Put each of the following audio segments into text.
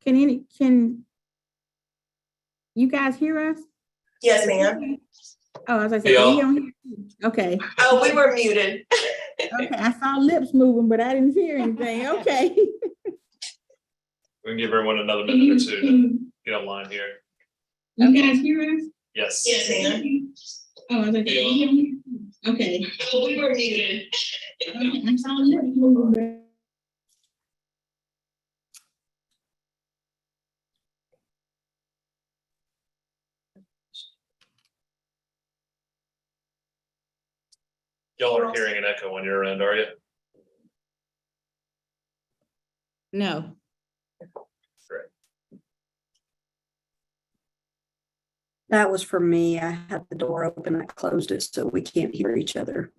Can you guys hear us? Yes, ma'am. Oh, as I said, we don't hear you. Okay. Oh, we were muted. Okay, I saw lips moving, but I didn't hear anything. Okay. We can give everyone another minute or two to get online here. You guys hear us? Yes. Yes, ma'am. Oh, as I said, we don't hear you. Okay. Oh, we were muted. Okay, I saw lips moving, but Y'all aren't hearing an echo on your end, are you? no. Great. That was for me. I had the door open. I closed it so we can't hear each other.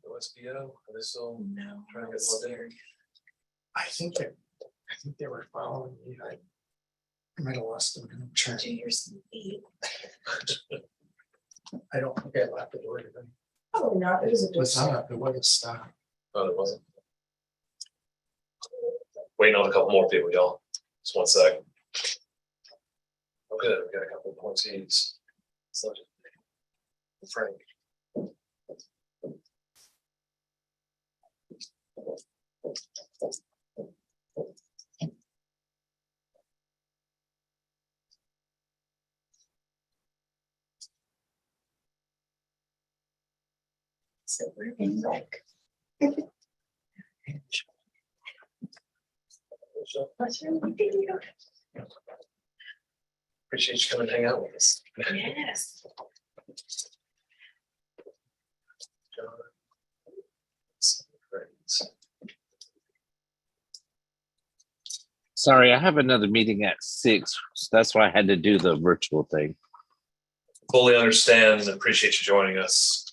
OSBO, are they still No. trying to get logged in? I think they were following me. I might have lost them in the train. Do your speed. I don't think I locked the door to them. Oh, no, it was a It was not, it wasn't stop. Oh, it wasn't. Waiting on a couple more people, y'all. Just 1 sec. Okay, we got a couple of appointees. So, Frank. So we're in like. What's your video? Appreciate you coming and hang out with us. Yes. Sorry, I have another meeting at 6. So that's why I had to do the virtual thing. Fully understand and appreciate you joining us.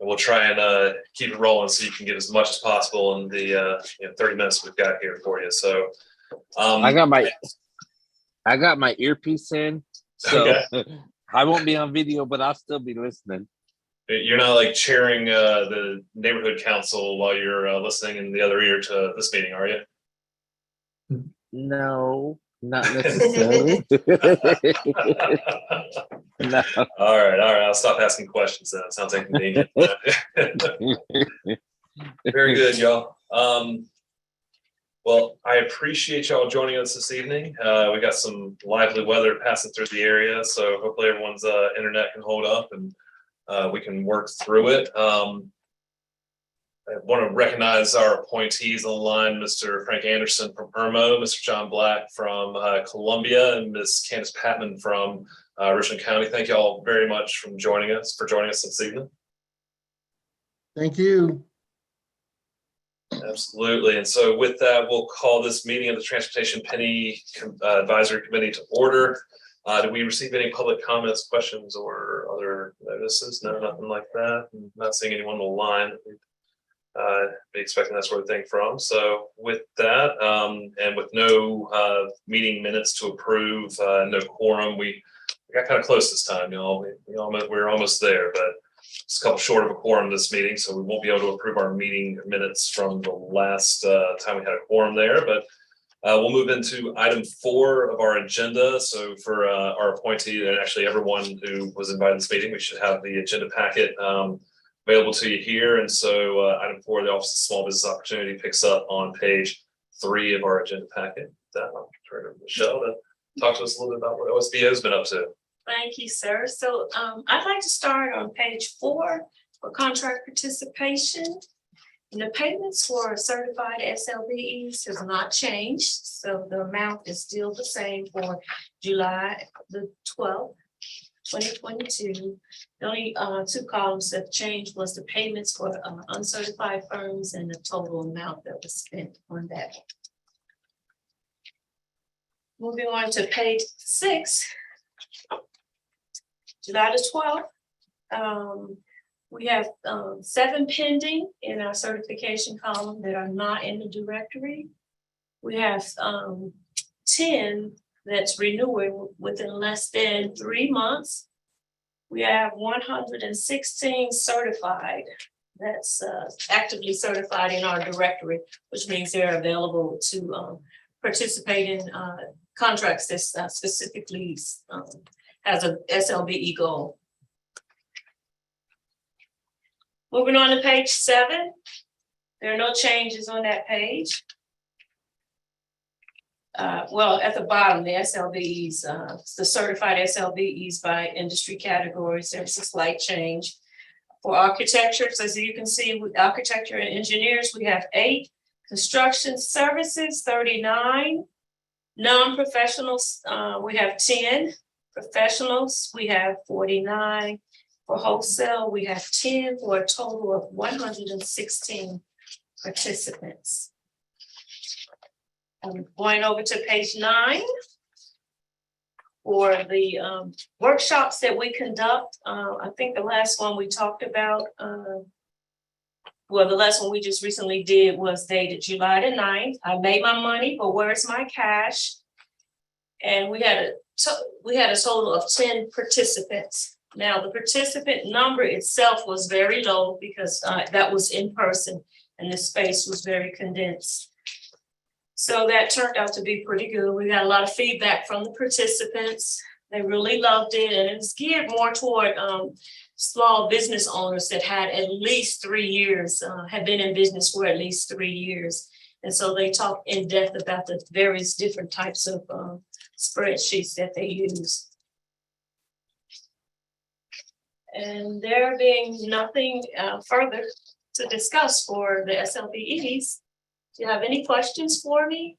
And we'll try and keep it rolling so you can get as much as possible in the 30 minutes we've got here for you. So I got my earpiece in, so I won't be on video, but I'll still be listening. You're not like chairing the neighborhood council while you're listening in the other ear to this meeting, are you? No, not necessarily. No. All right. I'll stop asking questions then. It sounds inconvenient. Very good, y'all. Well, I appreciate y'all joining us this evening. We got some lively weather passing through the area, so hopefully everyone's internet can hold up and we can work through it. I want to recognize our appointees on the line, Mr. Frank Anderson from IRMO, Mr. John Black from Columbia, and Ms. Candace Patman from Richland County. Thank you all very much for joining us this evening. Thank you. Absolutely. And so with that, we'll call this meeting of the Transportation Penny Advisory Committee to order. Did we receive any public comments, questions, or other notices? No, nothing like that. I'm not seeing anyone on the line. Be expecting that sort of thing from. So with that, and with no meeting minutes to approve, no quorum, we got kind of close this time, y'all. We're almost there, but it's a couple short of a quorum this meeting, so we won't be able to approve our meeting minutes from the last time we had a quorum there. But we'll move into item 4 of our agenda. So for our appointee and actually everyone who was invited to this meeting, we should have the agenda packet available to you here. And so item 4, the Office of Small Business Opportunity, picks up on page 3 of our agenda packet. I'll turn it over to Michelle to talk to us a little bit about what OSBO has been up to. Thank you, sir. So I'd like to start on page 4 for contract participation. And the payments for certified SLBEs has not changed. So the amount is still the same for July the 12th, 2022. The only two columns that changed was the payments for uncertified firms and the total amount that was spent on that. Moving on to page 6, July the 12th. We have 7 pending in our certification column that are not in the directory. We have 10 that's renewing within less than 3 months. We have 116 certified that's actively certified in our directory, which means they're available to participate in contracts that specifically has a SLBE goal. Moving on to page 7, there are no changes on that page. Well, at the bottom, the SLBEs, the certified SLBEs by industry categories, there's a slight change. For architectures, as you can see, with architecture and engineers, we have 8, construction services, 39, non-professionals, we have 10, professionals, we have 49, for wholesale, we have 10, for a total of 116 participants. I'm going over to page 9 for the workshops that we conduct. I think the last one we talked about, well, the last one we just recently did was dated July the 9th. I made my money, but where's my cash? And we had a total of 10 participants. Now, the participant number itself was very low because that was in person and the space was very condensed. So that turned out to be pretty good. We got a lot of feedback from the participants. They really loved it, and it's geared more toward small business owners that had at least 3 years, had been in business for at least 3 years. And so they talked in depth about the various different types of spreadsheets that they use. And there being nothing further to discuss for the SLBEs, do you have any questions for me?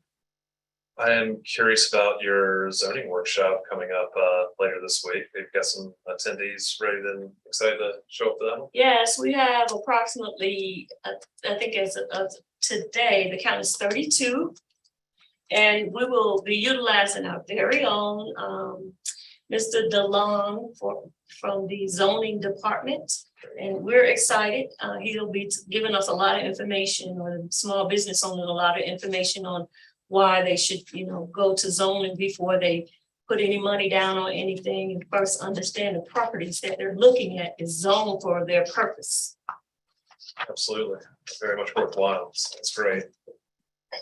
I am curious about your zoning workshop coming up later this week. We've got some attendees ready and excited to show up for that one. Yes, we have approximately, I think as of today, the count is 32. And we will be utilizing our very own Mr. DeLong from the zoning department. And we're excited. He'll be giving us a lot of information, or small business owners a lot of information on why they should, go to zoning before they put any money down on anything, and first understand the properties that they're looking at is zoned for their purpose. Absolutely, very much worthwhile. So that's great.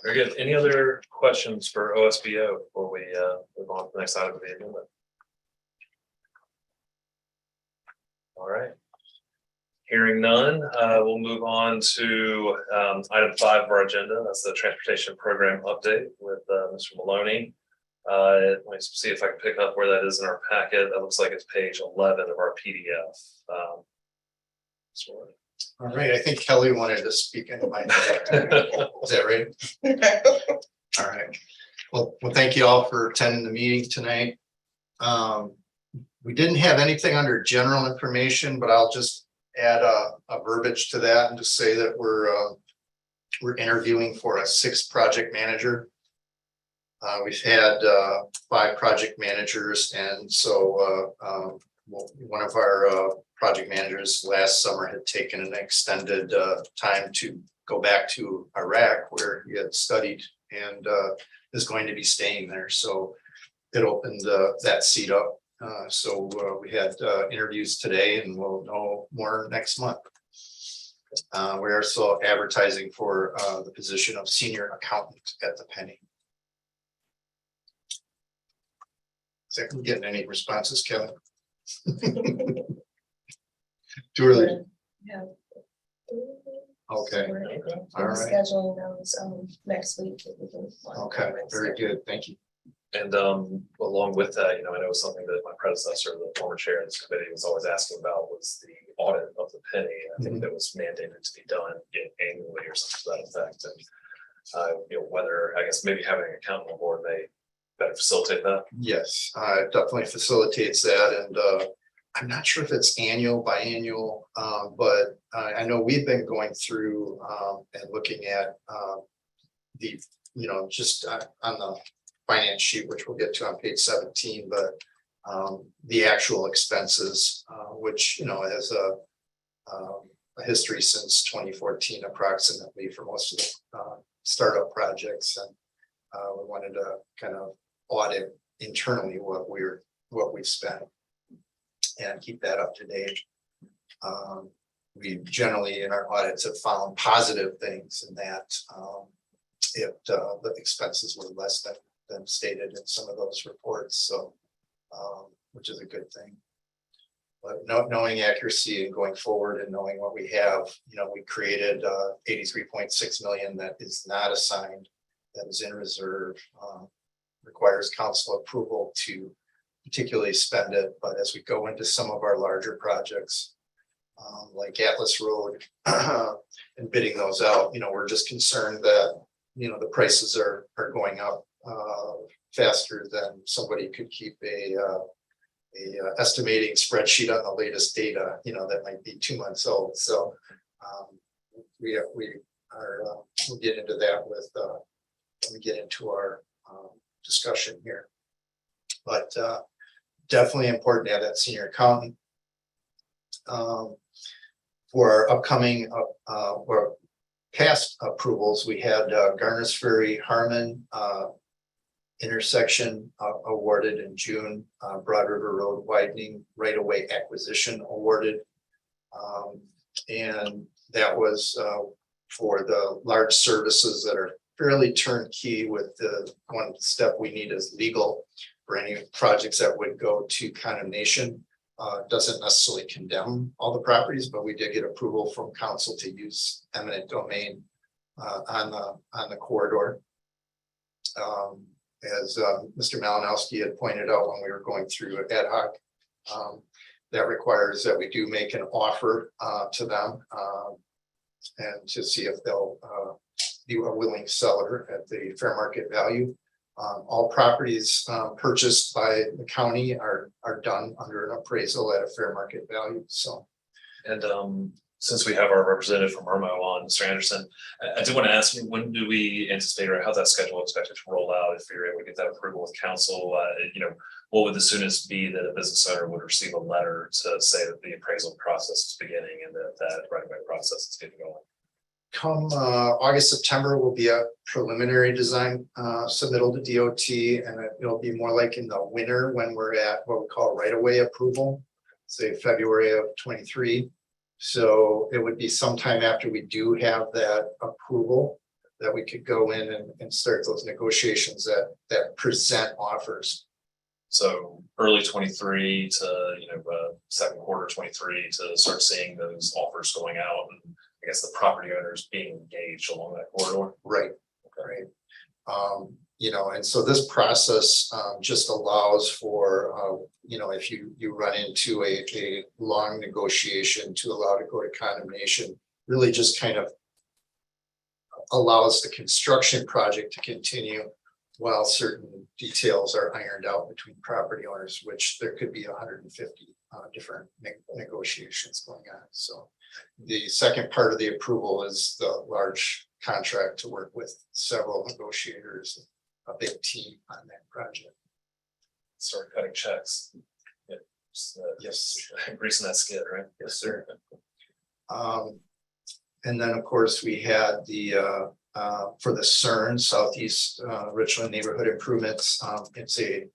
Very good. Any other questions for OSBO before we move on to the next item of the agenda? All right. Hearing none, we'll move on to item 5 of our agenda. That's the transportation program update with Mr. Maloney. Let me see if I can pick up where that is in our packet. That looks like it's page 11 of our PDF. All right, I think Kelly wanted to speak into my. Is that right? All right. Well, thank you all for attending the meeting tonight. We didn't have anything under general information, but I'll just add a verbiage to that and just say that we're interviewing for a 6th project manager. We've had 5 project managers, and so one of our project managers last summer had taken an extended time to go back to Iraq, where he had studied, and is going to be staying there. So it opened that seat up. So we had interviews today, and we'll know more next month. We're also advertising for the position of senior accountant at the Penny. Is that getting any responses, Kevin? Too early. Yeah. Okay. All right. Scheduling those next week. Okay, very good. Thank you. And along with that, I know something that my predecessor, the former chair of this committee, was always asking about was the audit of the Penny. I think that was mandated to be done annually or something to that effect. And whether, I guess, maybe having an accountant on board may better facilitate that. Yes, it definitely facilitates that, and I'm not sure if it's annual, biannual, but I know we've been going through and looking at the, just on the finance sheet, which we'll get to on page 17, but the actual expenses, which, has a history since 2014 approximately for most of the startup projects. And we wanted to kind of audit internally what we've spent and keep that up to date. We generally in our audits have found positive things in that if the expenses were less than stated in some of those reports, so which is a good thing. But knowing accuracy and going forward and knowing what we have, we created 83.6 million that is not assigned, that is in reserve, requires council approval to particularly spend it. But as we go into some of our larger projects, like Atlas Road and bidding those out, we're just concerned that, the prices are going up faster than somebody could keep a estimating spreadsheet on the latest data, that might be 2 months old. So we'll get into that with when we get into our discussion here. But definitely important to have that senior accountant. For our upcoming or past approvals, we had Garner's Ferry Harmon intersection awarded in June, Broad River Road widening right-of-way acquisition awarded. And that was for the large services that are fairly turnkey, with the one step we need is legal for any projects that would go to condemnation. Doesn't necessarily condemn all the properties, but we did get approval from council to use eminent domain on the corridor. As Mr. Malinowski had pointed out when we were going through ad hoc, that requires that we do make an offer to them and to see if they'll be a willing seller at the fair market value. All properties purchased by the county are done under an appraisal at a fair market value. So, And since we have our representative from Irmo on, Mr. Anderson, I do want to ask you, when do we anticipate, or how's that schedule expected to roll out if you're able to get that approval with council? What would the soonest be that a business owner would receive a letter to say that the appraisal process is beginning and that right-of-way process is getting going? Come August, September will be a preliminary design submittal to DOT, and it'll be more like in the winter when we're at what we call right-of-way approval, say February of 23. So it would be sometime after we do have that approval that we could go in and start those negotiations that present offers. So early 23 to second quarter 23 to start seeing those offers going out, and I guess the property owners being engaged along that corridor. Right. Right. And so this process just allows for if you run into a long negotiation to allow to go to condemnation, really just kind of allows the construction project to continue while certain details are ironed out between property owners, which there could be 150 different negotiations going on. So the second part of the approval is the large contract to work with several negotiators, a big team on that project. Start cutting checks. Yeah, Yes. Greasing that skid, right? Yes, sir. And then, of course, we had the for the CERN Southeast Richland Neighborhood Improvements. It's a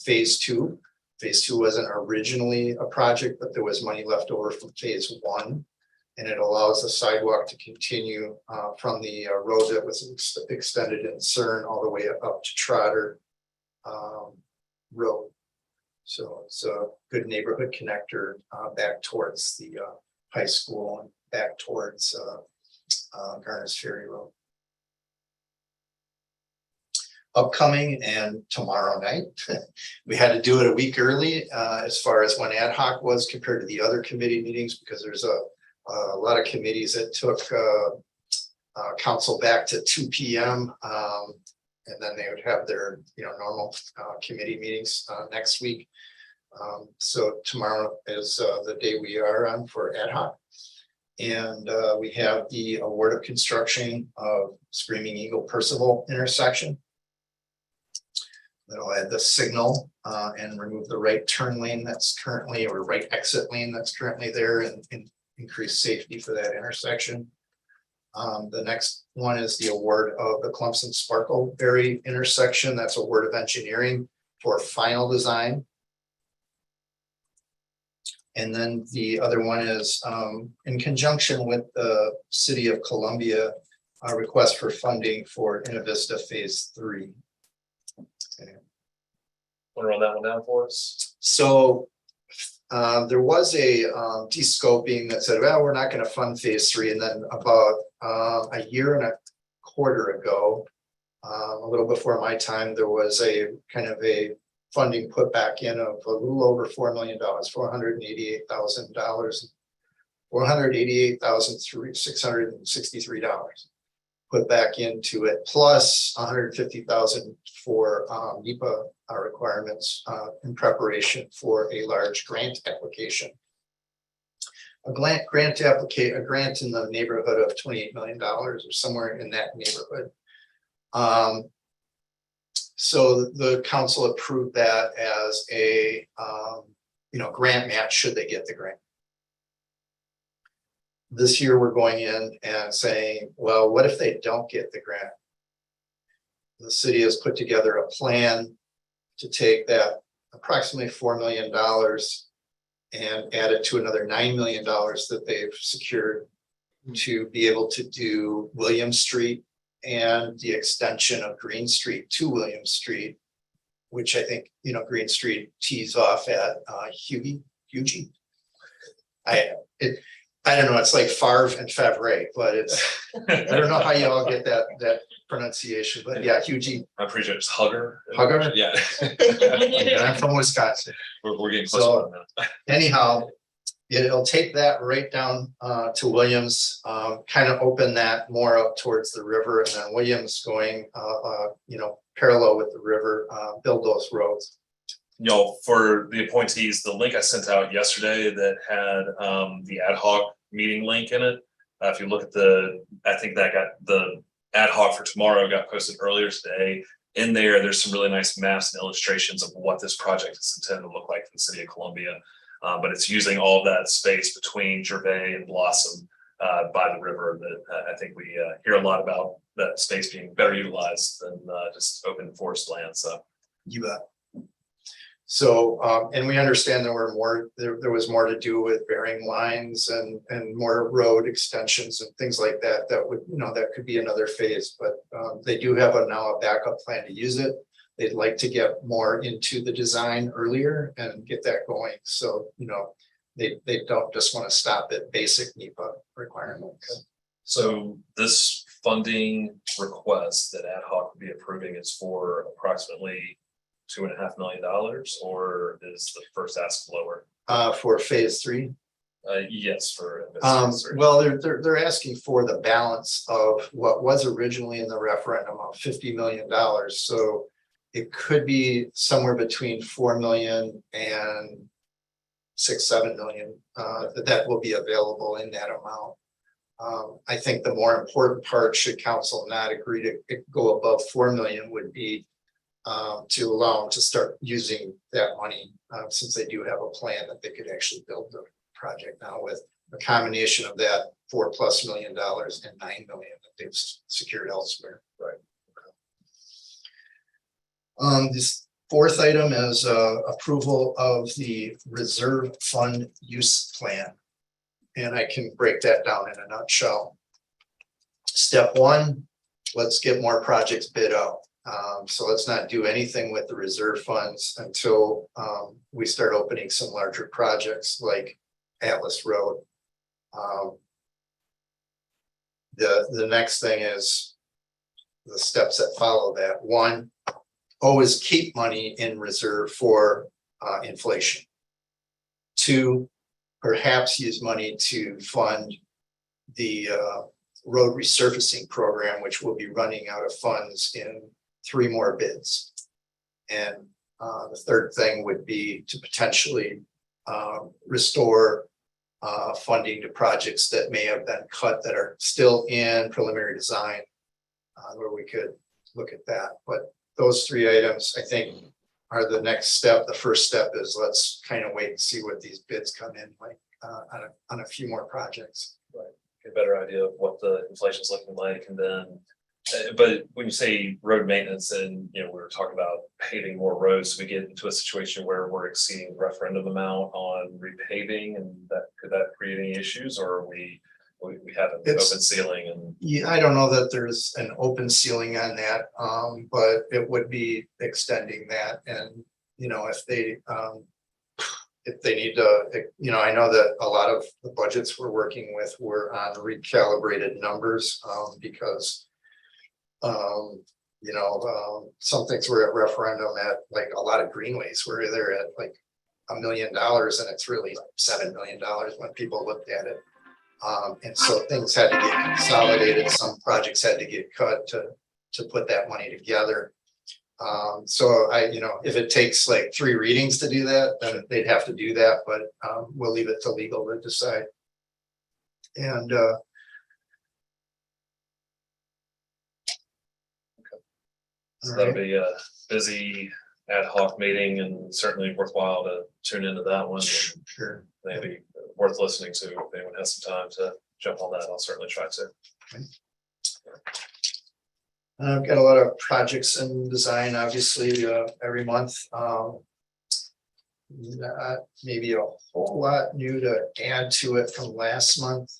phase 2. Phase 2 wasn't originally a project, but there was money left over from phase 1. And it allows the sidewalk to continue from the road that was extended in CERN all the way up to Trotter Road. So it's a good neighborhood connector back towards the high school and back towards Garner's Ferry Road. Upcoming and tomorrow night, we had to do it a week early as far as when ad hoc was compared to the other committee meetings, because there's a lot of committees that took council back to 2 p.m. And then they would have their normal committee meetings next week. So tomorrow is the day we are on for ad hoc. And we have the award of construction of Screaming Eagle Percival intersection. That'll add the signal and remove the right turn lane that's currently, or right exit lane that's currently there, and increase safety for that intersection. The next one is the award of the Clemson Sparkleberry intersection. That's award of engineering for final design. And then the other one is in conjunction with the City of Columbia, a request for funding for Innovista Phase 3. Want to run that one down for us? So there was a de-scoping that said, well, we're not going to fund Phase 3. And then about a year and a quarter ago, a little before my time, there was a kind of a funding put back in of a little over $4 million, $488,000, $488,663 put back into it, plus $150,000 for NEPA requirements in preparation for a large grant application. A grant in the neighborhood of $28 million or somewhere in that neighborhood. So the council approved that as a grant match should they get the grant. This year we're going in and saying, well, what if they don't get the grant? The city has put together a plan to take that approximately $4 million and add it to another $9 million that they've secured to be able to do William Street and the extension of Green Street to William Street, which I think, Green Street tees off at Hugie. I don't know, it's like Favre and Favre, but I don't know how you all get that pronunciation, but yeah, Hugie. I'm pretty sure it's Hugger. Hugger? Yeah. And I'm from Wisconsin. We're getting close to that now. Anyhow, it'll take that right down to Williams, kind of open that more up towards the river, and then Williams going, parallel with the river, build those roads. For the appointees, the link I sent out yesterday that had the ad hoc meeting link in it. If you look at I think that got the ad hoc for tomorrow got posted earlier today. In there's some really nice maps and illustrations of what this project is intended to look like for the city of Columbia. But it's using all of that space between Gervais and Blossom by the river that I think we hear a lot about that space being better utilized than just open forest land. So you bet. So, and we understand there was more to do with bearing lines and more road extensions and things like that. That would, that could be another phase, but they do have now a backup plan to use it. They'd like to get more into the design earlier and get that going. So, they don't just want to stop at basic NEPA requirements. So this funding request that ad hoc would be approving is for approximately $2.5 million, or is the first ask lower? For Phase 3. Yes, for well, they're asking for the balance of what was originally in the referendum of $50 million. So it could be somewhere between 4 million and 6-7 million that will be available in that amount. I think the more important part, should council not agree to go above 4 million, would be to allow them to start using that money, since they do have a plan that they could actually build the project now with a combination of that $4+ million and $9 million that they've secured elsewhere. Right. This fourth item is approval of the reserve fund use plan. And I can break that down in a nutshell. Step one, let's get more projects bid out. So let's not do anything with the reserve funds until we start opening some larger projects like Atlas Road. The next thing is the steps that follow that. One, always keep money in reserve for inflation. Two, perhaps use money to fund the road resurfacing program, which will be running out of funds in 3 more bids. And The third thing would be to potentially restore funding to projects that may have been cut that are still in preliminary design, where we could look at that. But those three items, I think, are the next step. The first step is let's kind of wait and see what these bids come in like on a few more projects. Get a better idea of what the inflation's looking like, and then, but when you say road maintenance, and, you know, we were talking about paving more roads, we get into a situation where we're exceeding the referendum amount on repaving, and that, could that create any issues, or are we have an It's- open ceiling and? Yeah, I don't know that there's an open ceiling on that, but it would be extending that. And, you know, if they need to, you know, I know that a lot of the budgets we're working with were on recalibrated numbers, because you know, some things were at referendum at like a lot of greenways where they're at like $1 million, and it's really like $7 million when people looked at it. And so things had to get consolidated, some projects had to get cut to put that money together. So you know, if it takes like 3 readings to do that, then they'd have to do that, but we'll leave it to legal to decide. And So that'll be a busy ad hoc meeting, and certainly worthwhile to tune into that one. And sure. maybe worth listening to if anyone has some time to jump on that. I'll certainly try to. I've got a lot of projects in design, obviously, every month. Not maybe a whole lot new to add to it from last month.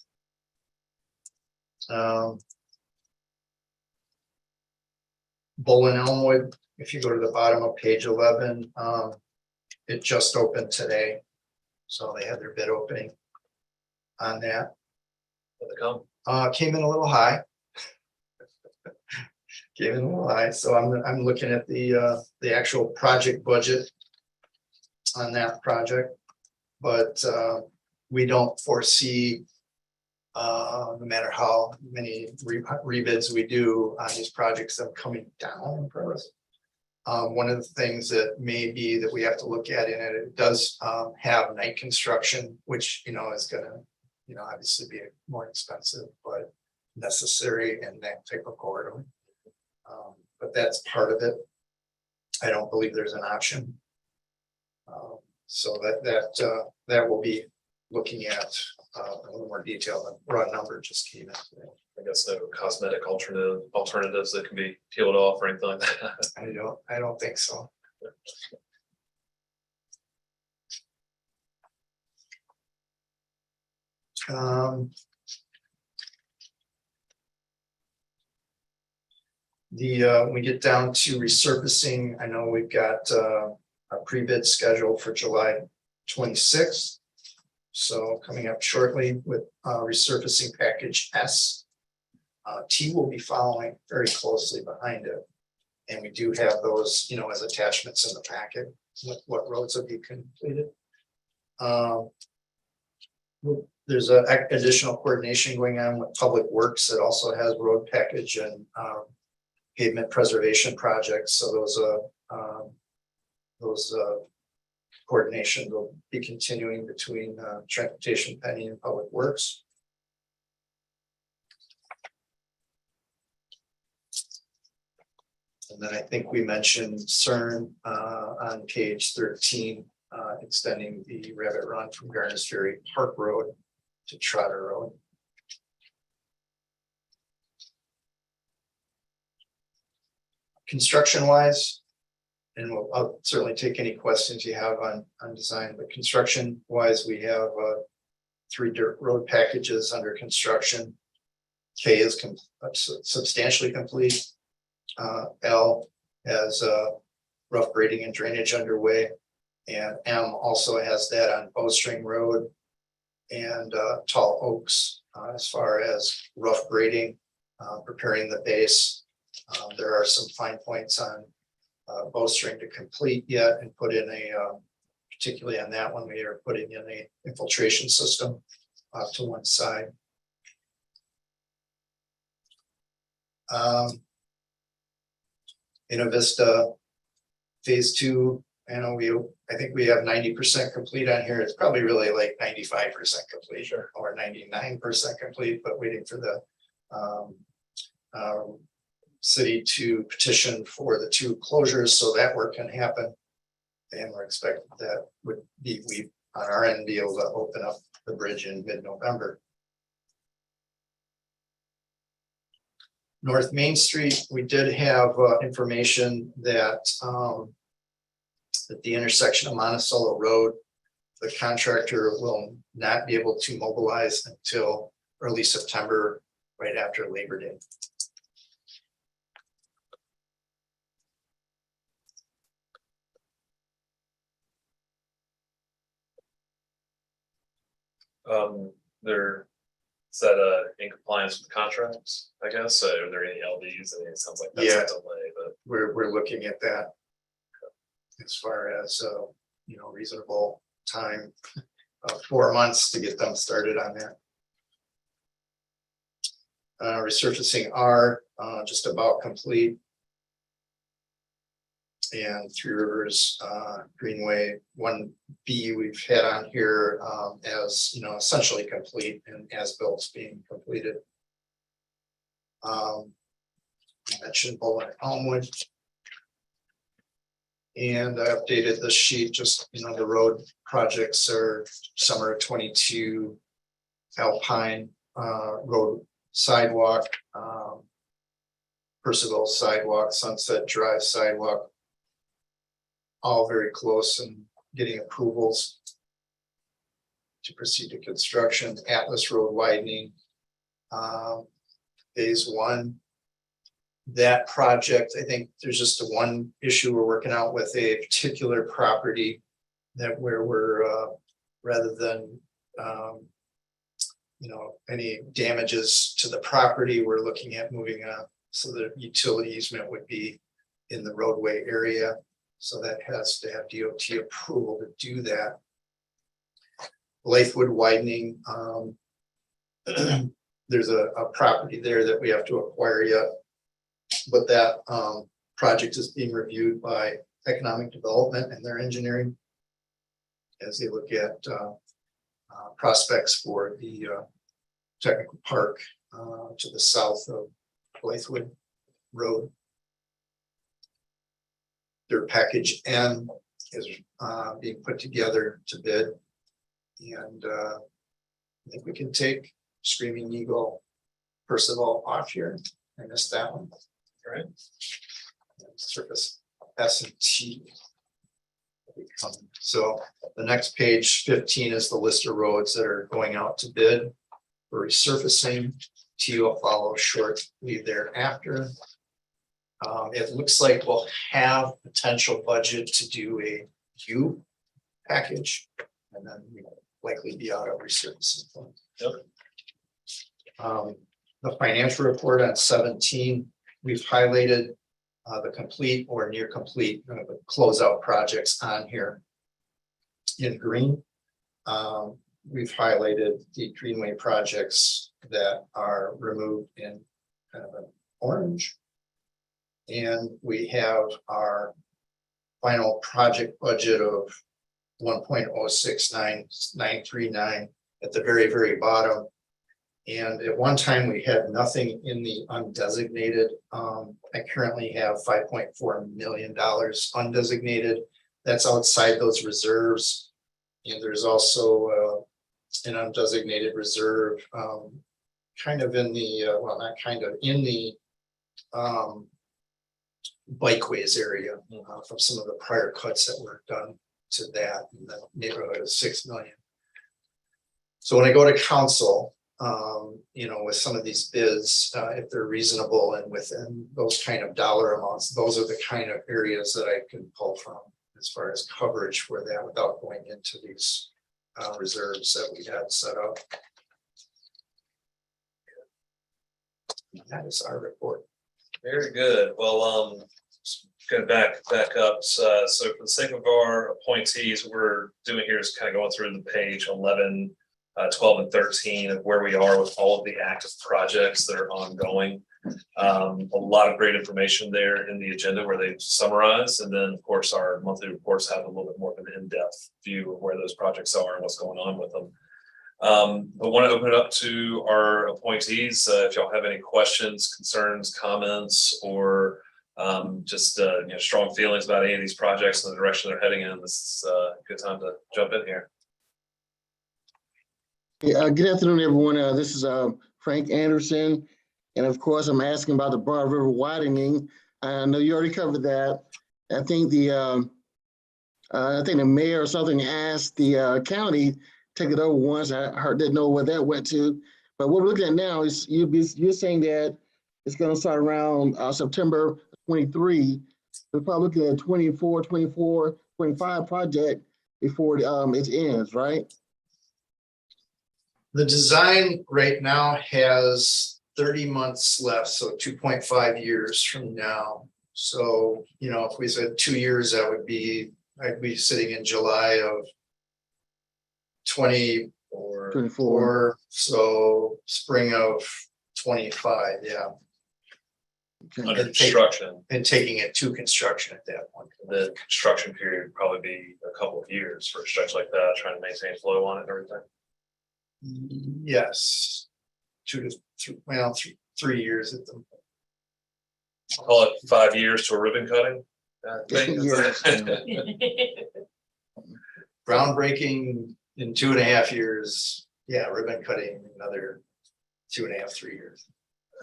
Bull and Elmwood, if you go to the bottom of page 11, it just opened today. So they had their bid opening on that. Let it come. Came in a little high. Came in a little high, so I'm looking at the actual project budget on that project. But we don't foresee, no matter how many rebids we do on these projects, them coming down in price. One of the things that may be that we have to look at in it, it does have night construction, which, you know, is gonna, you know, obviously be more expensive, but necessary in that type of corridor. But that's part of it. I don't believe there's an option. So that will be looking at a little more detail. The raw number just came in today. I guess no cosmetic alternatives that can be peeled off or anything like that. I don't think so. When we get down to resurfacing, I know we've got a pre-bid scheduled for July 26th. So coming up shortly with resurfacing package S. T will be following very closely behind it. And we do have those, you know, as attachments in the packet, what roads will be completed. There's an additional coordination going on with Public Works that also has road package and pavement preservation projects. So those coordination will be continuing between Transportation Penny and Public Works. And then I think we mentioned CERN on page 13, extending the Rabbit Run from Garners Ferry Park Road to Trotter Road. Construction wise, and I'll certainly take any questions you have on design, but construction wise, we have 3 dirt road packages under construction. K is substantially complete. L has rough grading and drainage underway, and M also has that on Bowstring Road and Tall Oaks as far as rough grading, preparing the base. There are some fine points on Bowstring to complete yet and put in a, particularly on that one, we are putting in a infiltration system to one side. Innovista Phase 2 I know I think we have 90% complete on here. It's probably really like 95% complete or 99% complete, but waiting for the city to petition for the 2 closures so that work can happen. And we're expecting that would be, we on our end be able to open up the bridge in mid-November. North Main Street, we did have information that at the intersection of Monticello Road, the contractor will not be able to mobilize until early September, right after Labor Day. There, is that in compliance with contracts, I guess? So are there any LDs? I mean, it sounds like that's Yeah. a delay, but We're looking at that as far as reasonable time, 4 months to get them started on that. Resurfacing R, just about complete. And Three Rivers Greenway 1B we've had on here as essentially complete and as built being completed. I mentioned Bowling Elmwood. And I updated the sheet, just the road projects are summer 22 Alpine Road sidewalk, Percival sidewalk, Sunset Drive sidewalk. All very close and getting approvals to proceed to construction. Atlas Road widening, phase 1. That project, I think there's just one issue we're working out with a particular property that where we're rather than any damages to the property, we're looking at moving so the utility easement would be in the roadway area. So that has to have DOT approval to do that. Blythewood widening, there's a property there that we have to acquire yet. But that project is being reviewed by economic development and their engineering as they look at prospects for the technical park to the south of Blythewood Road. Their package N is being put together to bid. And I think we can take Screaming Eagle Percival off here. I missed that one. all right. Surface S and T. So the next page 15 is the list of roads that are going out to bid for resurfacing. T will follow shortly thereafter. It looks like we'll have potential budget to do a U package and then likely be out of resurfacing. Yep. The financial report on 17, we've highlighted the complete or near complete closeout projects on here. In green, we've highlighted the Greenway projects that are removed in kind of an orange. And we have our final project budget of 1.069939 at the very, very bottom. And at one time we had nothing in the undesignated. I currently have $5.4 million undesignated. That's outside those reserves. And there's also an undesignated reserve kind of in the, well, not kind of, in the bikeways area from some of the prior cuts that were done to that in the neighborhood of 6 million. So when I go to council, with some of these bids, if they're reasonable and within those kind of dollar amounts, those are the kind of areas that I can pull from as far as coverage for that without going into these reserves that we had set up. And that is our report. Very good. Well, going back up. So for the sake of our appointees, we're doing here is kind of going through the page 11, 12, and 13 of where we are with all of the active projects that are ongoing. A lot of great information there in the agenda where they summarize, and then of course our monthly reports have a little bit more of an in-depth view of where those projects are and what's going on with them. But want to open it up to our appointees. If y'all have any questions, concerns, comments, or just strong feelings about any of these projects and the direction they're heading in, this is a good time to jump in here. Yeah, good afternoon, everyone. This is Frank Anderson. And of course, I'm asking about the Broad River widening. I know you already covered that. I think the mayor or something asked the county to take it over once. I didn't know where that went to. But what we're looking at now is you're saying that it's going to start around September 23. We're probably looking at 24, 25 project before it ends, right? The design right now has 30 months left, so 2.5 years from now. So, if we said 2 years, I'd be sitting in July of 24, so spring of 25, yeah. Okay. Under construction, And taking it to construction at that point. the construction period would probably be a couple of years for a stretch like that, trying to maintain flow on it and everything. Yes, 2 to 3 years at the. Call it 5 years to a ribbon cutting. Yes. Groundbreaking in 2.5 years. Yeah, ribbon cutting another 2.5, 3 years.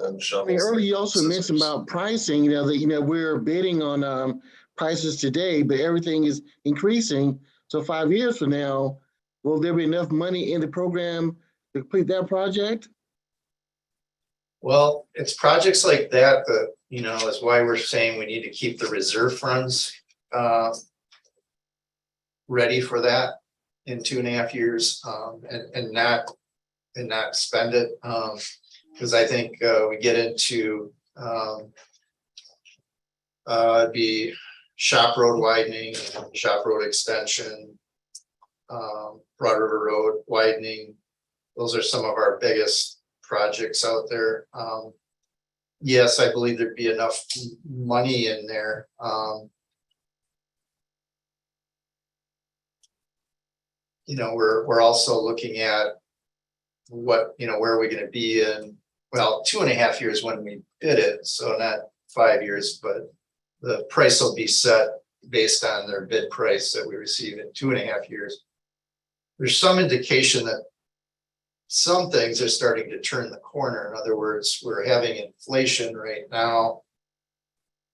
Earlier you also mentioned about pricing, that we're bidding on prices today, but everything is increasing. So 5 years from now, will there be enough money in the program to complete that project? Well, it's projects like that is why we're saying we need to keep the reserve funds ready for that in 2.5 years, and not spend it. Because I think we get into the Shop Road widening, Shop Road extension, Broad River Road widening. Those are some of our biggest projects out there. Yes, I believe there'd be enough money in there. We're also looking at where are we going to be in, 2.5 years when we bid it, so not 5 years, but the price will be set based on their bid price that we receive in 2.5 years. There's some indication that some things are starting to turn the corner. In other words, we're having inflation right now,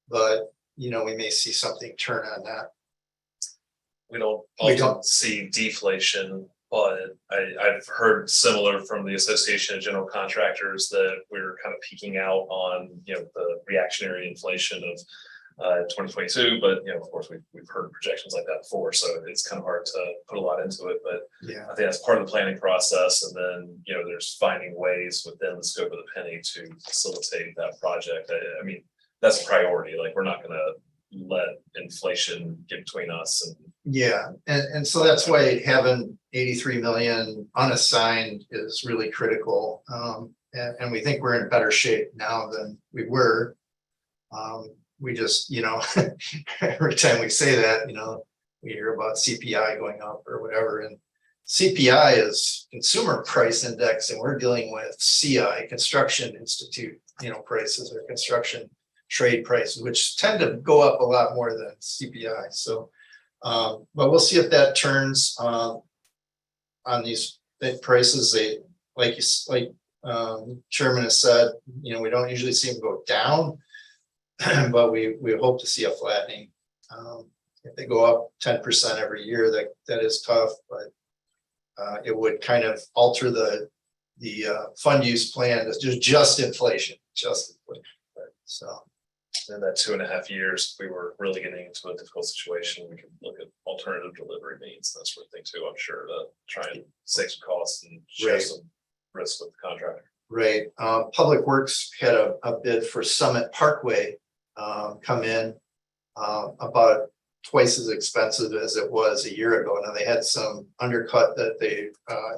but we may see something turn on that. We don't see deflation, but I've heard similar from the Association of General Contractors that we're kind of peaking out on, the reactionary inflation of 2022, but of course we've heard projections like that before, so it's kind of hard to put a lot into it. But Yeah, I think that's part of the planning process, and then there's finding ways within the scope of the penny to facilitate that project. I mean, that's a priority. Like, we're not going to let inflation get between us. And yeah, and so that's why having 83 million unassigned is really critical. And we think we're in better shape now than we were. We just, every time we say that, we hear about CPI going up or whatever, and CPI is Consumer Price Index, and we're dealing with CI, Construction Institute, prices, or construction trade prices, which tend to go up a lot more than CPI. So, but we'll see if that turns on these prices. They, like Chairman has said, we don't usually see them go down. But we hope to see a flattening. If they go up 10% every year, that is tough, but it would kind of alter the fund use plan. It's just inflation, So in that 2.5 years, if we were really getting into a difficult situation, we could look at alternative delivery means, that sort of thing too, I'm sure, to try and save some costs and share some risk with the contractor. Right. Public Works had a bid for Summit Parkway come in about twice as expensive as it was a year ago. Now, they had some undercut that they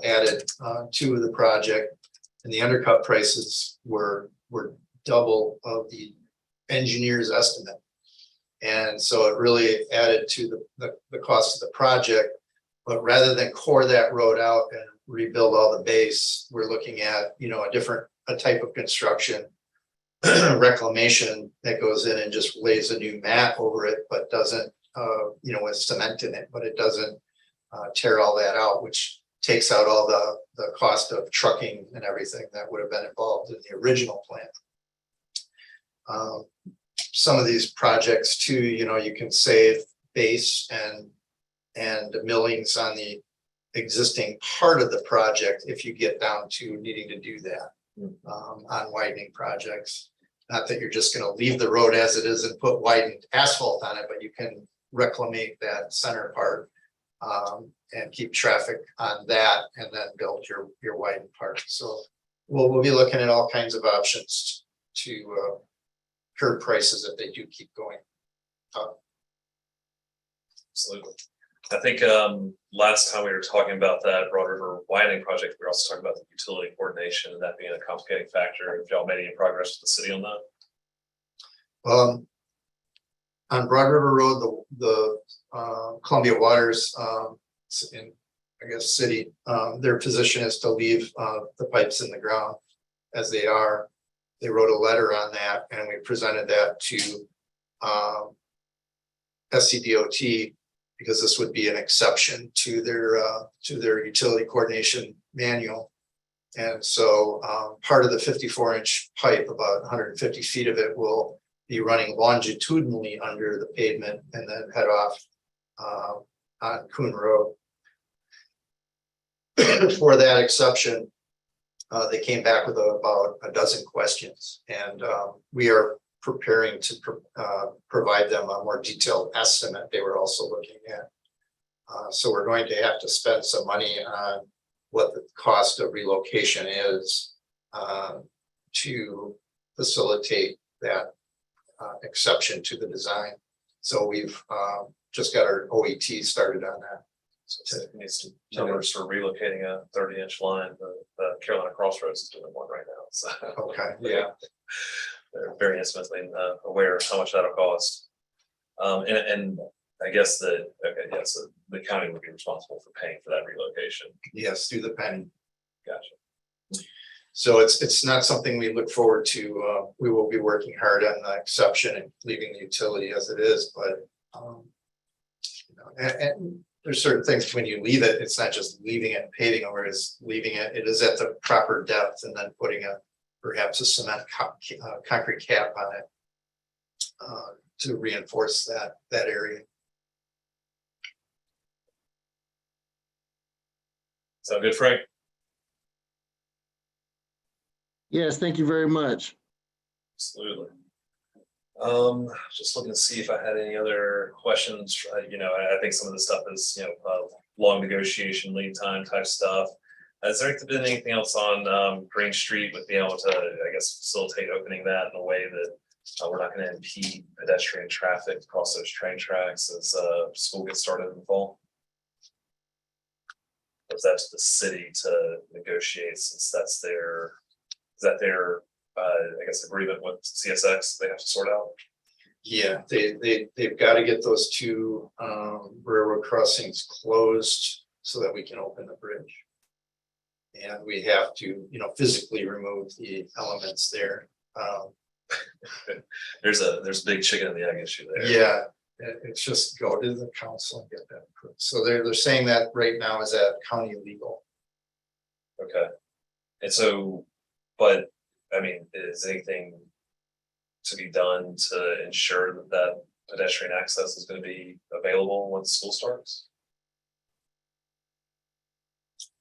added to the project, and the undercut prices were double of the engineer's estimate. And so it really added to the cost of the project. But rather than core that road out and rebuild all the base, we're looking at, a type of construction, reclamation that goes in and just lays a new mat over it, but doesn't, with cement in it, but it doesn't tear all that out, which takes out all the cost of trucking and everything that would have been involved in the original plan. Some of these projects too, you can save base and millings on the existing part of the project if you get down to needing to do that on widening projects. Not that you're just going to leave the road as it is and put widened asphalt on it, but you can reclamate that center part and keep traffic on that and then build your widened part. So we'll be looking at all kinds of options to curb prices if they do keep going up. Absolutely. I think last time we were talking about that Broad River widening project, we were also talking about the utility coordination and that being a complicating factor. Have y'all made any progress with the city on that? On Broad River Road, the Columbia Waters in, I guess, city, their position is to leave the pipes in the ground as they are. They wrote a letter on that and we presented that to SCDOT because this would be an exception to their utility coordination manual. And so part of the 54-inch pipe, about 150 feet of it, will be running longitudinally under the pavement and then head off on Coon Road. For that exception, they came back with about a dozen questions, and we are preparing to provide them a more detailed estimate they were also looking at. So we're going to have to spend some money on what the cost of relocation is to facilitate that exception to the design. So we've just got our OET started on that. So it needs to numbers for relocating a 30-inch line. The Carolina Crossroads is doing one right now. So Okay, yeah. They're very intimately aware of how much that'll cost. And I guess so the county would be responsible for paying for that relocation. Yes, through the penny. Gotcha. So it's not something we look forward to. We will be working hard on the exception and leaving the utility as it is, but and there's certain things when you leave it, it's not just leaving it and paving over, it's leaving it. It is at the proper depth and then putting perhaps a cement concrete cap on it to reinforce that area. Sound good, Frank? Yes, thank you very much. Absolutely. Just looking to see if I had any other questions. I think some of the stuff is, long negotiation lead time type stuff. Has there been anything else on Green Street with being able to, I guess, facilitate opening that in a way that we're not going to impede pedestrian traffic across those train tracks as school gets started in the fall? Or is that to the city to negotiate, since that's their I guess agreement with CSX they have to sort out? Yeah, they've got to get those two railroad crossings closed so that we can open the bridge. And we have to, physically remove the elements there. There's a big chicken and the egg issue there. Yeah, it's just go to the council and get that approved. So they're saying that right now is at county legal. Okay. And so, but I mean, is anything to be done to ensure that pedestrian access is going to be available when school starts?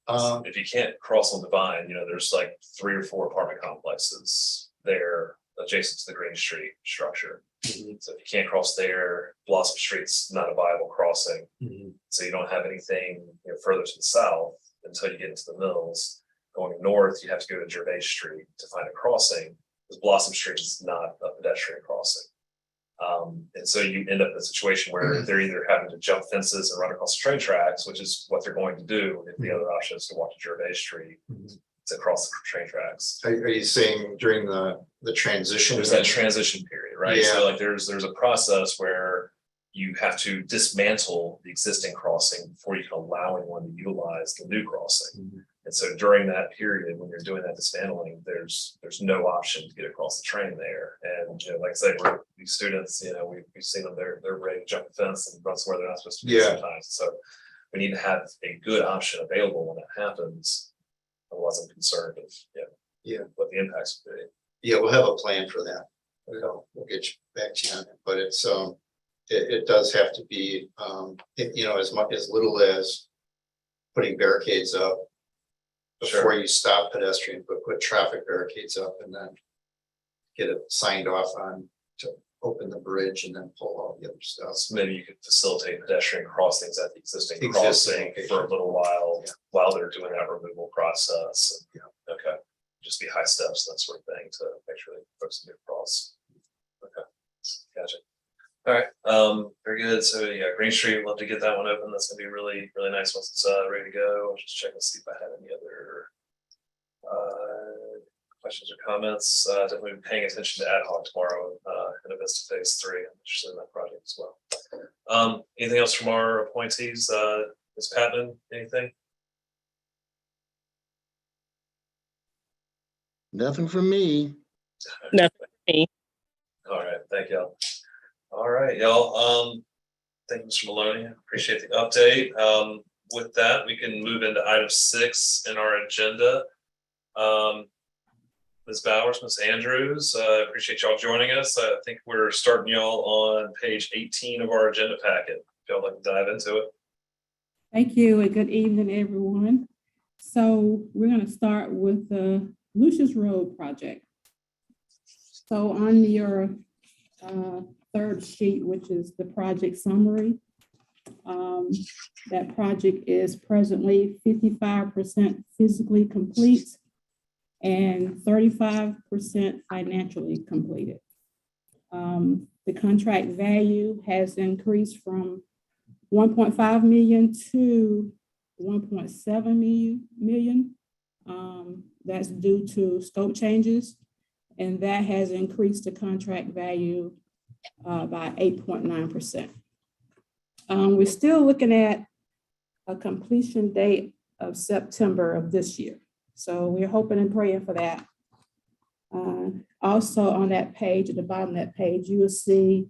If you can't cross on Divine, there's like 3 or 4 apartment complexes there adjacent to the Green Street structure. Mm-hmm. So if you can't cross there, Blossom Street's not a viable crossing. Mm-hmm. So you don't have anything further to the south until you get into the mills. Going north, you have to go to Gervais Street to find a crossing, because Blossom Street is not a pedestrian crossing. And so you end up in a situation where they're either having to jump fences and run across the train tracks, which is what they're going to do if the other option is to walk to Gervais Street. to cross the train tracks. Are you saying during the transition? There's that transition period, right? Yeah. So like there's a process where you have to dismantle the existing crossing before you can allow anyone to utilize the new crossing. Mhm. And so during that period, when you're doing that dismantling, there's no option to get across the train there. And like I say, these students, we've seen them, they're ready to jump the fence and run somewhere they're not supposed to be Yeah. sometimes. So we need to have a good option available when that happens. I wasn't concerned of, what the impacts would be. Yeah, we'll have a plan for that. We'll get you back to you on it, but it's, it does have to be, as little as putting barricades up before you stop pedestrian, but put traffic barricades up and then get it signed off on to open the bridge and then pull all the other stuff. So maybe you could facilitate pedestrian crossings at the existing Existing crossing location. for a little while, Yeah. while they're doing that removal process. Yeah. Okay, just be high steps, that sort of thing to make sure that folks can get across. Okay, gotcha. All right, very good. So yeah, Green Street, love to get that one open. That's gonna be really, really nice once it's ready to go. I'll just check and see if I had any other questions or comments. Definitely be paying attention to ad hoc tomorrow in a Vista Phase 3. I'm interested in that project as well. Anything else from our appointees? Ms. Patman, anything? Nothing from me. All right, thank y'all. All right, y'all. Thank you, Mr. Maloney. Appreciate the update. With that, we can move into item 6 in our agenda. Ms. Bowers, Ms. Andrews, appreciate y'all joining us. I think we're starting y'all on page 18 of our agenda packet. If y'all like to dive into it. Thank you and good evening, everyone. So we're going to start with the Lucius Road project. So on your third sheet, which is the project summary, that project is presently 55% physically complete and 35% financially completed. The contract value has increased from 1.5 million to 1.7 million. That's due to scope changes, and that has increased the contract value by 8.9%. We're still looking at a completion date of September of this year. So we're hoping and praying for that. Also on that page, at the bottom of that page, you will see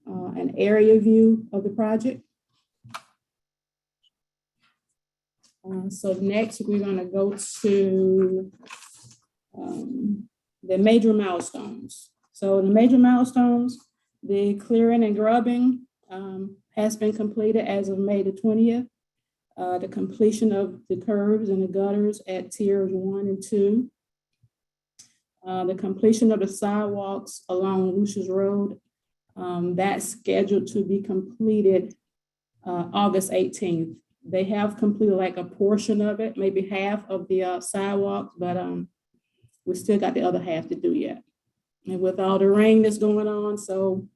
an area view of the project. So next, we're going to go to the major milestones. So the major milestones, the clearing and grubbing has been completed as of May the 20th. The completion of the curbs and the gutters at tiers 1 and 2. The completion of the sidewalks along Lucius Road, that's scheduled to be completed August 18th. They have completed like a portion of it, maybe half of the sidewalks, but we still got the other half to do yet. And with all the rain that's going on, so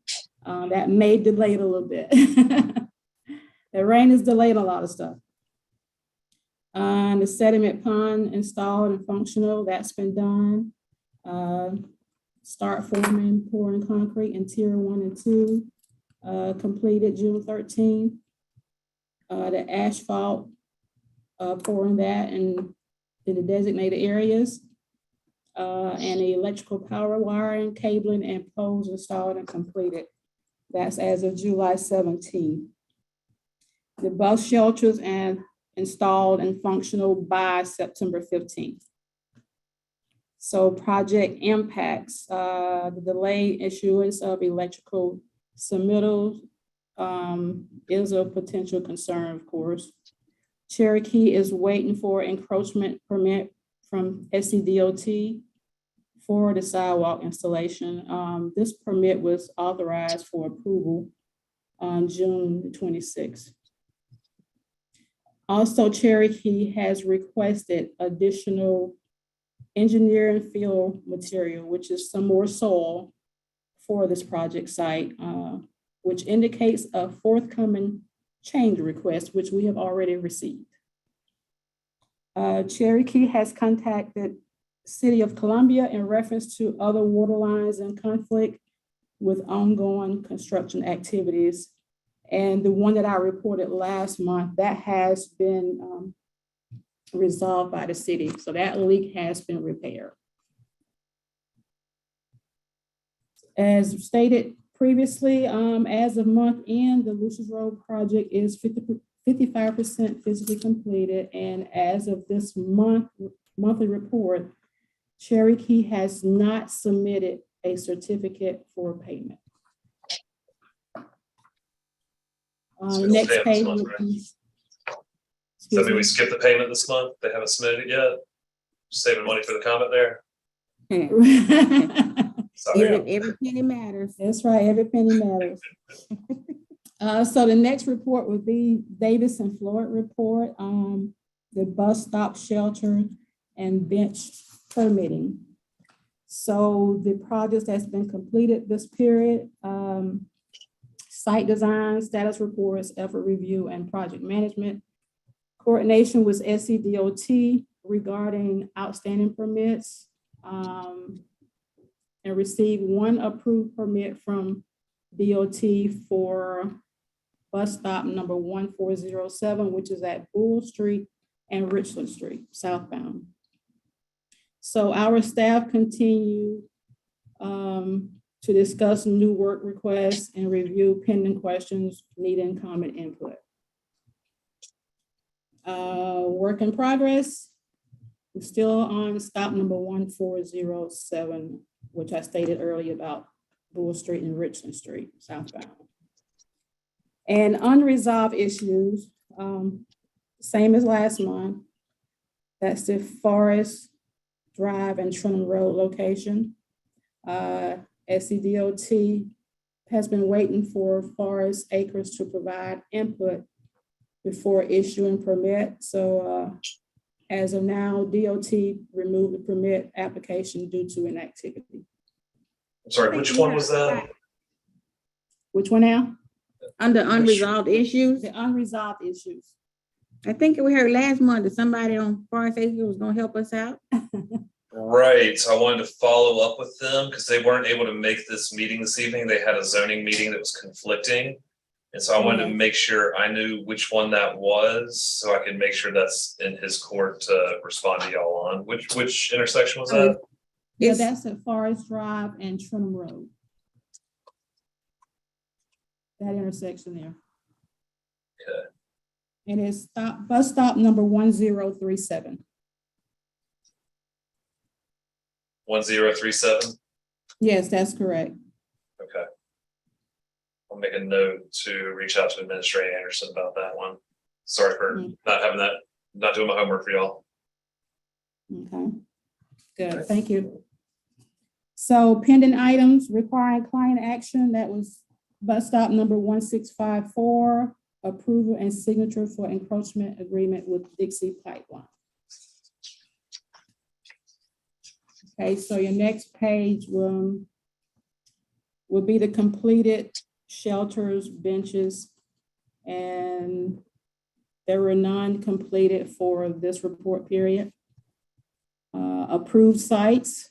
that may delay it a little bit. The rain has delayed a lot of stuff. The sediment pond installed and functional, that's been done. Start forming, pouring concrete in tier 1 and 2, completed June 13th. The asphalt, pouring that in the designated areas. And the electrical power wiring, cabling, and poles installed and completed. That's as of July 17th. The bus shelters and installed and functional by September 15th. So project impacts, the delayed issuance of electrical submittals is a potential concern, of course. Cherokee is waiting for encroachment permit from SCDOT for the sidewalk installation. This permit was authorized for approval on June 26th. Also, Cherokee has requested additional engineering field material, which is some more soil for this project site, which indicates a forthcoming change request, which we have already received. Cherokee has contacted City of Columbia in reference to other water lines in conflict with ongoing construction activities. And the one that I reported last month, that has been resolved by the city. So that leak has been repaired. As stated previously, as of month end, the Lucius Road project is 55% physically completed. And as of this monthly report, Cherokee has not submitted a certificate for payment. So Next it's page. month, right? Does that Excuse mean we me. skip the payment this month? They haven't submitted it yet? Saving money for the comment there? Sorry. Every penny matters. That's right, every penny matters. So the next report would be Davis and Floyd report, the bus stop shelter and bench permitting. So the project that's been completed this period, site design, status reports, effort review, and project management. Coordination with SCDOT regarding outstanding permits, and received one approved permit from DOT for bus stop number 1407, which is at Bull Street and Richland Street, southbound. So our staff continue to discuss new work requests and review pending questions needing comment input. Work in progress. We're still on stop number 1407, which I stated earlier about Bull Street and Richland Street, southbound. And unresolved issues, same as last month. That's the Forest Drive and Trenton Road location. SCDOT has been waiting for Forest Acres to provide input before issuing permit. So as of now, DOT removed the permit application due to inactivity. I'm sorry, which one was that? Which one now? Under unresolved issues, The unresolved issues. I think we heard last month that somebody on Forest Acres was gonna help us out. Right, so I wanted to follow up with them because they weren't able to make this meeting this evening. They had a zoning meeting that was conflicting. And so I wanted to make sure I knew which one that was, so I could make sure that's in his court to respond to y'all on. Which intersection was that? Yeah, It's- that's at Forest Drive and Trenton Road. That intersection there. Okay. And it's bus stop number 1037. 1037? Yes, that's correct. Okay. I'll make a note to reach out to Administrator Anderson about that one. Sorry for not having that, not doing my homework for y'all. Okay, good, thank you. So pending items requiring client action, that was bus stop number 1654, approval and signature for encroachment agreement with Dixie Pipeline. Okay, so your next page will be the completed shelters, benches, and there were none completed for this report period. Approved sites,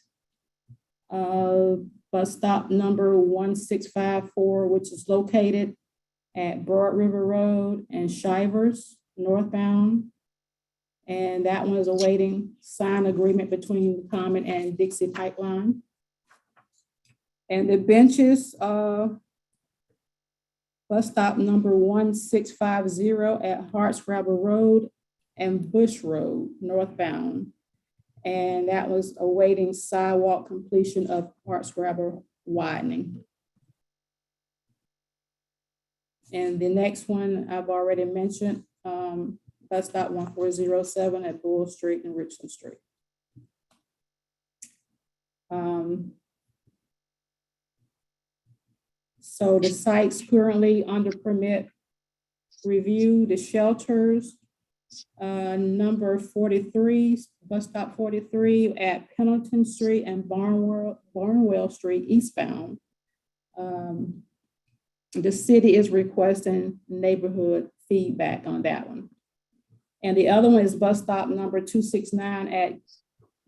bus stop number 1654, which is located at Broad River Road and Shivers northbound. And that one is awaiting signed agreement between Common and Dixie Pipeline. And the benches, bus stop number 1650 at Hartscrabble Road and Bush Road northbound. And that was awaiting sidewalk completion of Hartscrabble widening. And the next one I've already mentioned, bus stop 1407 at Bull Street and Richland Street. So the sites currently under permit review, the shelters, number 43, bus stop 43 at Pendleton Street and Barnwell Street eastbound. The city is requesting neighborhood feedback on that one. And the other one is bus stop number 269 at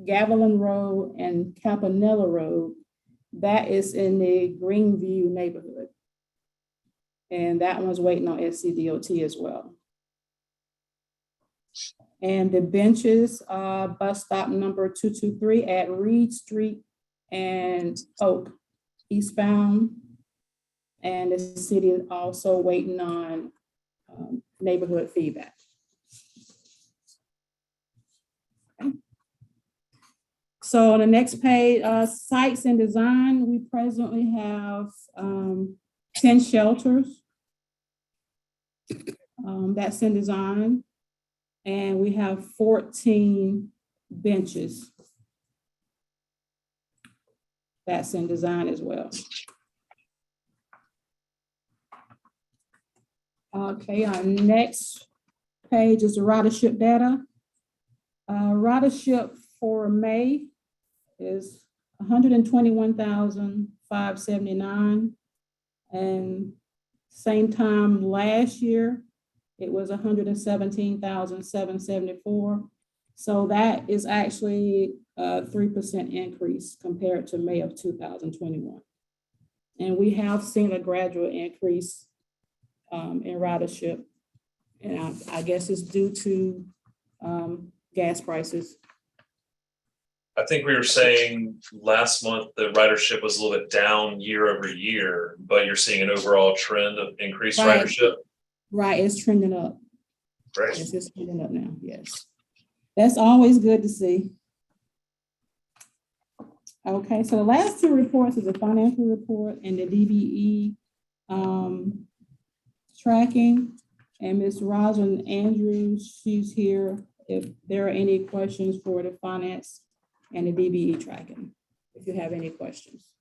Gavilan Road and Campanella Road. That is in the Greenview neighborhood. And that one's waiting on SCDOT as well. And the benches, bus stop number 223 at Reed Street and Oak eastbound. And the city is also waiting on neighborhood feedback. Okay. So on the next page, sites and design, we presently have 10 shelters. That's in design. And we have 14 benches. That's in design as well. Okay, our next page is the ridership data. Ridership for May is 121,579. And same time last year, it was 117,774. So that is actually a 3% increase compared to May of 2021. And we have seen a gradual increase in ridership. And I guess it's due to gas prices. I think we were saying last month the ridership was a little bit down year over year, but you're seeing an overall trend of increased Right. ridership. Right, it's trending up. Great. Yes, it's trending up now, yes. That's always good to see. Okay, so the last two reports is the financial report and the DBE tracking. And Ms. Rosalind Andrews, she's here if there are any questions for the finance and the DBE tracking, if you have any questions.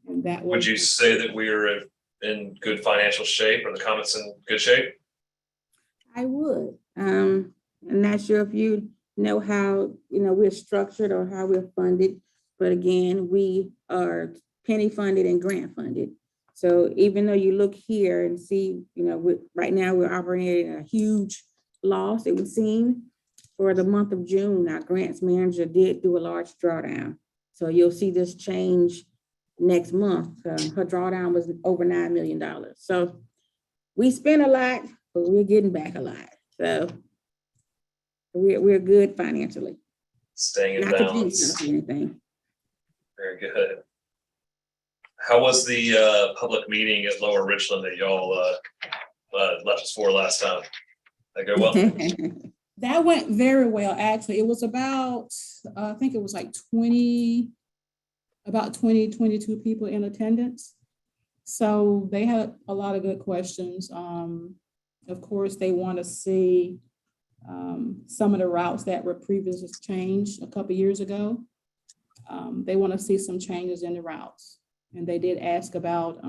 And that Would you say that we are in good financial shape, or the comments in good shape? I would. I'm not sure if you know how, we're structured or how we're funded, but again, we are penny funded and grant funded. So even though you look here and see, right now we're operating at a huge loss, it would seem. For the month of June, our grants manager did do a large drawdown. So you'll see this change next month. Her drawdown was over $9 million. So we spent a lot, but we're getting back a lot. So we're good financially. Staying in Not to balance. jinx anything. Very good. How was the public meeting at Lower Richland that y'all left us for last time? That go well? That went very well, actually. It was about, I think it was like 22 people in attendance. So they had a lot of good questions. Of course, they want to see some of the routes that were previously changed a couple years ago. They want to see some changes in the routes. And they did ask about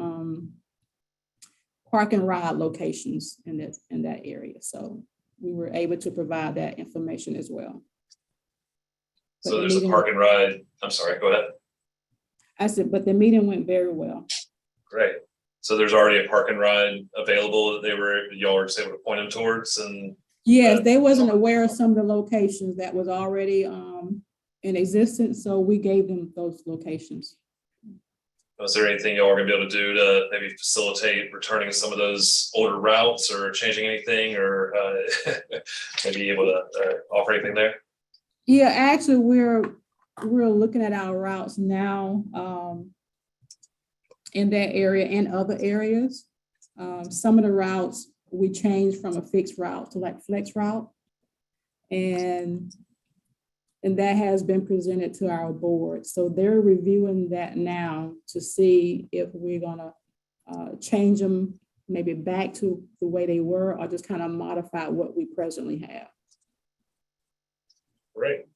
park and ride locations in that area. So we were able to provide that information as well. So there's a park and ride. I'm sorry, go ahead. I said, but the meeting went very well. Great. So there's already a park and ride available that y'all were just able to point them towards, and Yes, they wasn't aware of some of the locations that was already in existence, so we gave them those locations. was there anything y'all are gonna be able to do to maybe facilitate returning some of those older routes, or changing anything, or maybe able to offer anything there? Yeah, actually, we're looking at our routes now in that area and other areas. Some of the routes we changed from a fixed route to like flex route. And that has been presented to our board. So they're reviewing that now to see if we're gonna change them maybe back to the way they were, or just kind of modify what we presently have. Great.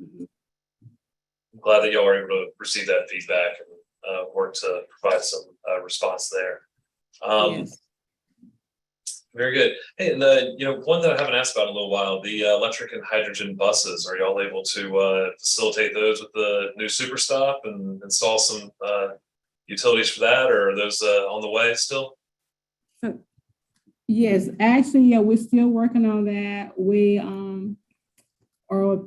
Mhm. I'm glad that y'all were able to receive that feedback and work to provide some response there. Yes. Very good. Hey, and one that I haven't asked about in a little while, the electric and hydrogen buses, are y'all able to facilitate those with the new super stop and install some utilities for that, or are those on the way still? Yes, actually, yeah, we're still working on that. We are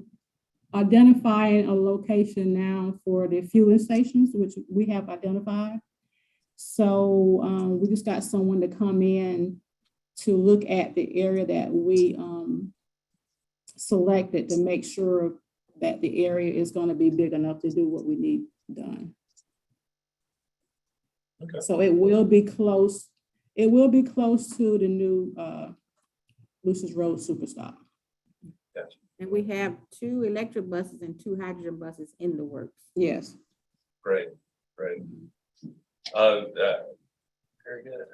identifying a location now for the fueling stations, which we have identified. So we just got someone to come in to look at the area that we selected to make sure that the area is going to be big enough to do what we need done. Okay. So it will be close. It will be close to the new Lucius Road Superstop. And we have 2 electric buses and 2 hydrogen buses in the works. Yes. Great, great. Very good.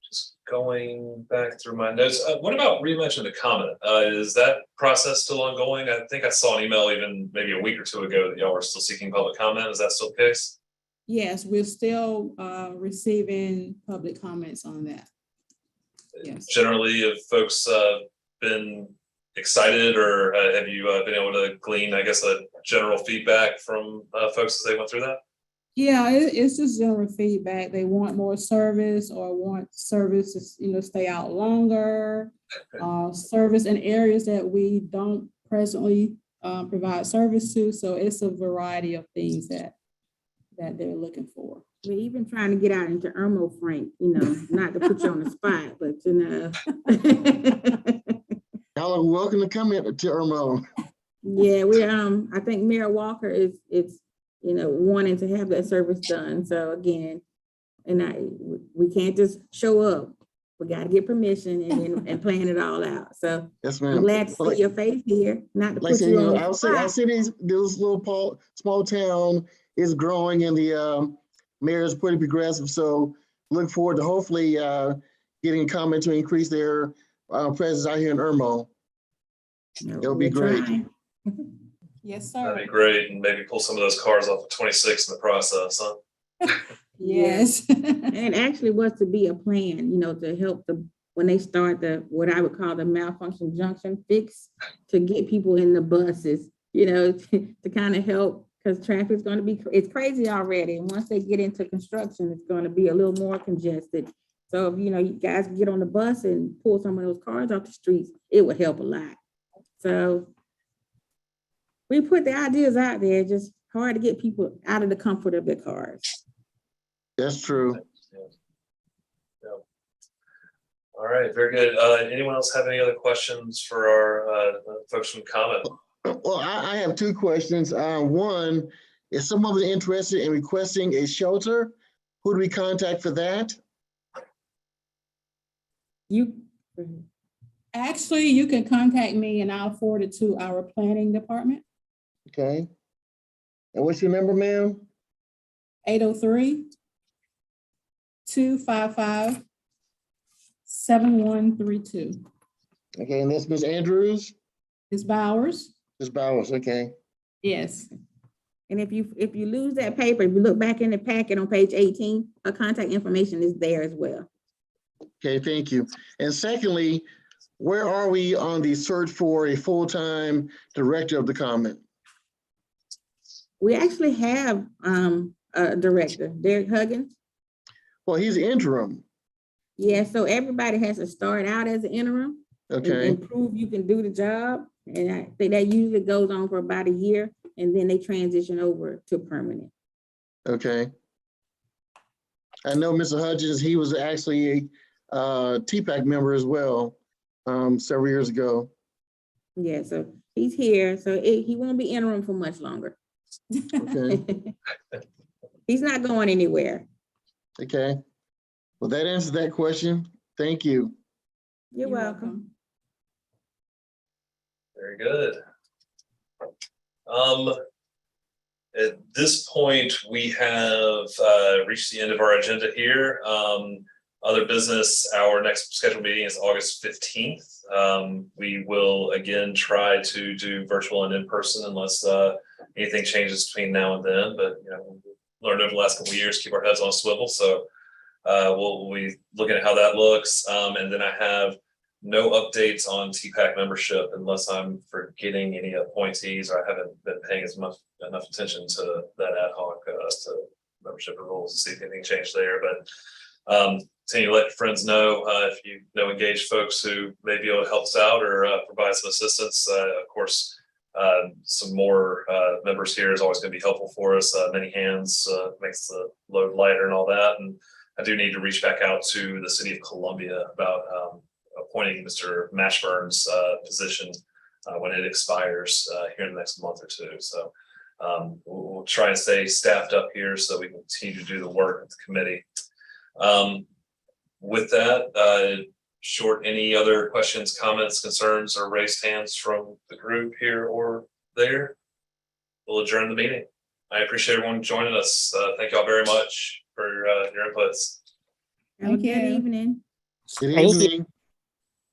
Just going back through my notes, what about re-mention the comment? Is that process still ongoing? I think I saw an email even maybe a week or 2 ago that y'all were still seeking public comment. Is that still the case? Yes, we're still receiving public comments on that. Yes. Generally, have folks been excited, or have you been able to glean, I guess, a general feedback from folks as they went through that? Yeah, it's just general feedback. They want more service or want service to, stay out longer. Service in areas that we don't presently provide service to. So it's a variety of things that they're looking for. We're even trying to get out into Irmo, Frank, not to put you on the spot, but Y'all are welcome to come in to Irmo. yeah, we I think Mayor Walker is wanting to have that service done. So again, we can't just show up. We got to get permission and plan it all out. So Yes, I'm ma'am. glad to see your face here, not to Like I put said, you on the our spot. city, this little small town is growing, and the mayor is pretty progressive. So look forward to hopefully getting a comment to increase their presence out here in Irmo. It'll be We're great. trying. Yes, That'd sir. be great, and maybe pull some of those cars off of 26 in the process, huh? Yes. And it actually was to be a plan, to help when they start what I would call the malfunction junction fix, to get people in the buses, to kind of help, because traffic's going to be, it's crazy already. And once they get into construction, it's going to be a little more congested. So if, you guys get on the bus and pull some of those cars off the streets, it would help a lot. So we put the ideas out there, just hard to get people out of the comfort of their cars. That's true. Yeah. All right, very good. Anyone else have any other questions for our folks from comment? Well, I have 2 questions. One, is someone interested in requesting a shelter? Who do we contact for that? Actually, you can contact me and I'll forward it to our planning department. Okay. And what's your number, ma'am? 803-255-7132. Okay, and that's Ms. Andrews? Ms. Bowers? Ms. Bowers, okay. Yes. And if you lose that paper, if you look back in the packet on page 18, our contact information is there as well. Okay, thank you. And secondly, where are we on the search for a full-time director of the comment? We actually have a director, Derek Huggins. Well, he's interim. Yeah, so everybody has to start out as an interim Okay, and prove you can do the job. And I think that usually goes on for about a year, and then they transition over to permanent. okay. I know Mr. Hutchins, he was actually a TPAC member as well several years ago. Yeah, so he's here, so he won't be interim for much longer. Okay, He's not going anywhere. okay. Well, that answers that question. Thank you. You're welcome. Very good. At this point, we have reached the end of our agenda here. Other business, our next scheduled meeting is August 15th. We will again try to do virtual and in person unless anything changes between now and then. But we've learned over the last couple of years, keep our heads on a swivel. So we'll be looking at how that looks. And then I have no updates on TPAC membership unless I'm forgetting any appointees or I haven't been paying enough attention to that ad hoc to membership rules to see if anything changed there. But continue to let your friends know, if you know engaged folks who may be able to help us out or provide some assistance. Of course, some more members here is always going to be helpful for us. Many hands makes the load lighter and all that. And I do need to reach back out to the city of Columbia about appointing Mr. Mashburn's position when it expires here in the next month or two. So we'll try and stay staffed up here so we can continue to do the work of the committee. With that, Short, any other questions, comments, concerns, or raised hands from the group here or there? We'll adjourn the meeting. I appreciate everyone joining us. Thank y'all very much for your inputs. Have a good Thank you. evening. Good Thank you. evening.